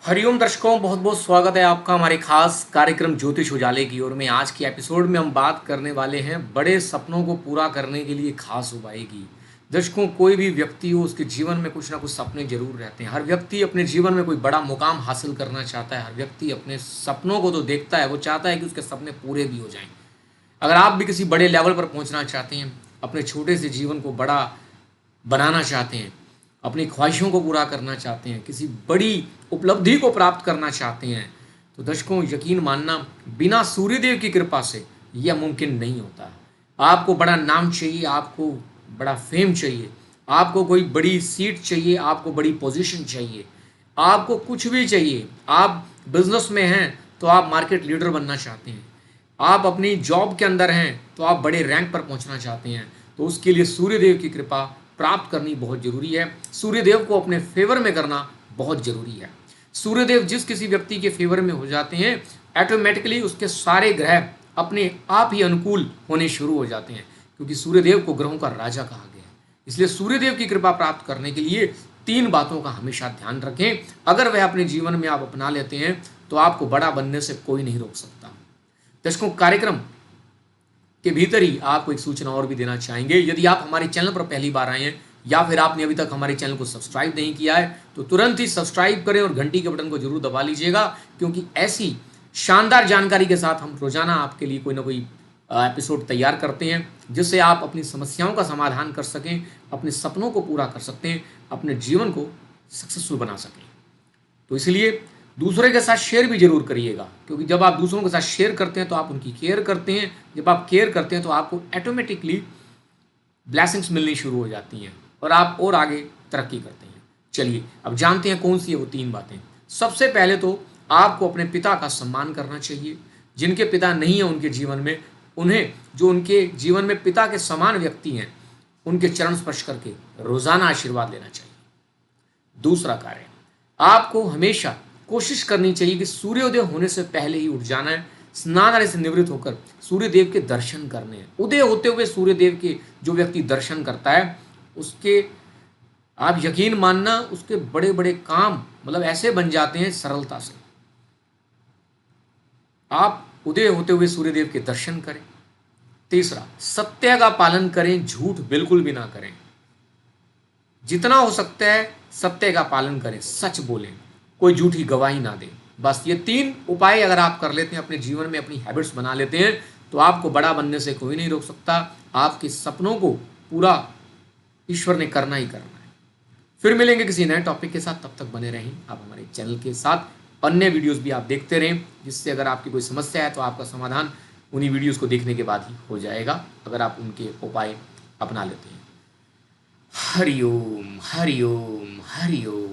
हरिओम दर्शकों, बहुत बहुत स्वागत है आपका हमारे खास कार्यक्रम ज्योतिष उजाले की ओर में। आज की एपिसोड में हम बात करने वाले हैं बड़े सपनों को पूरा करने के लिए खास उपाय की। दर्शकों, कोई भी व्यक्ति हो, उसके जीवन में कुछ ना कुछ सपने जरूर रहते हैं। हर व्यक्ति अपने जीवन में कोई बड़ा मुकाम हासिल करना चाहता है। हर व्यक्ति अपने सपनों को तो देखता है, वो चाहता है कि उसके सपने पूरे भी हो जाएं। अगर आप भी किसी बड़े लेवल पर पहुंचना चाहते हैं, अपने छोटे से जीवन को बड़ा बनाना चाहते हैं, अपनी ख्वाहिशों को पूरा करना चाहते हैं, किसी बड़ी उपलब्धि को प्राप्त करना चाहते हैं, तो दर्शकों यकीन मानना, बिना सूर्यदेव की कृपा से यह मुमकिन नहीं होता। आपको बड़ा नाम चाहिए, आपको बड़ा फेम चाहिए, आपको कोई बड़ी सीट चाहिए, आपको बड़ी पोजीशन चाहिए, आपको कुछ भी चाहिए। आप बिजनेस में हैं तो आप मार्केट लीडर बनना चाहते हैं, आप अपनी जॉब के अंदर हैं तो आप बड़े रैंक पर पहुंचना चाहते हैं, तो उसके लिए सूर्यदेव की कृपा प्राप्त करनी बहुत जरूरी है। सूर्यदेव को अपने फेवर में करना बहुत जरूरी है। सूर्यदेव जिस किसी व्यक्ति के फेवर में हो जाते हैं, ऑटोमेटिकली उसके सारे ग्रह अपने आप ही अनुकूल होने शुरू हो जाते हैं, क्योंकि सूर्यदेव को ग्रहों का राजा कहा गया है। इसलिए सूर्यदेव की कृपा प्राप्त करने के लिए तीन बातों का हमेशा ध्यान रखें। अगर वह अपने जीवन में आप अपना लेते हैं तो आपको बड़ा बनने से कोई नहीं रोक सकता। दर्शकों, कार्यक्रम के भीतर ही आपको एक सूचना और भी देना चाहेंगे। यदि आप हमारे चैनल पर पहली बार आए हैं या फिर आपने अभी तक हमारे चैनल को सब्सक्राइब नहीं किया है, तो तुरंत ही सब्सक्राइब करें और घंटी के बटन को जरूर दबा लीजिएगा, क्योंकि ऐसी शानदार जानकारी के साथ हम रोजाना आपके लिए कोई ना कोई एपिसोड तैयार करते हैं, जिससे आप अपनी समस्याओं का समाधान कर सकें, अपने सपनों को पूरा कर सकते हैं, अपने जीवन को सक्सेसफुल बना सकें। तो इसलिए दूसरे के साथ शेयर भी जरूर करिएगा, क्योंकि जब आप दूसरों के साथ शेयर करते हैं तो आप उनकी केयर करते हैं। जब आप केयर करते हैं तो आपको ऑटोमेटिकली ब्लेसिंग्स मिलनी शुरू हो जाती हैं और आप और आगे तरक्की करते हैं। चलिए अब जानते हैं कौन सी है वो तीन बातें। सबसे पहले तो आपको अपने पिता का सम्मान करना चाहिए। जिनके पिता नहीं है उनके जीवन में, उन्हें जो उनके जीवन में पिता के समान व्यक्ति हैं, उनके चरण स्पर्श करके रोजाना आशीर्वाद लेना चाहिए। दूसरा कार्य, आपको हमेशा कोशिश करनी चाहिए कि सूर्योदय होने से पहले ही उठ जाना है, स्नान आदि से निवृत्त होकर सूर्यदेव के दर्शन करने हैं। उदय होते हुए सूर्यदेव के जो व्यक्ति दर्शन करता है, उसके आप यकीन मानना, उसके बड़े बड़े काम मतलब ऐसे बन जाते हैं सरलता से। आप उदय होते हुए सूर्यदेव के दर्शन करें। तीसरा, सत्य का पालन करें, झूठ बिल्कुल भी ना करें। जितना हो सकता है सत्य का पालन करें, सच बोलें, कोई झूठी गवाही ना दें। बस ये तीन उपाय अगर आप कर लेते हैं, अपने जीवन में अपनी हैबिट्स बना लेते हैं, तो आपको बड़ा बनने से कोई नहीं रोक सकता। आपके सपनों को पूरा ईश्वर ने करना ही करना है। फिर मिलेंगे किसी नए टॉपिक के साथ, तब तक बने रहें आप हमारे चैनल के साथ। अन्य वीडियोस भी आप देखते रहें, जिससे अगर आपकी कोई समस्या है तो आपका समाधान उन्हीं वीडियोस को देखने के बाद ही हो जाएगा, अगर आप उनके उपाय अपना लेते हैं। हरिओम हरिओम हरिओम।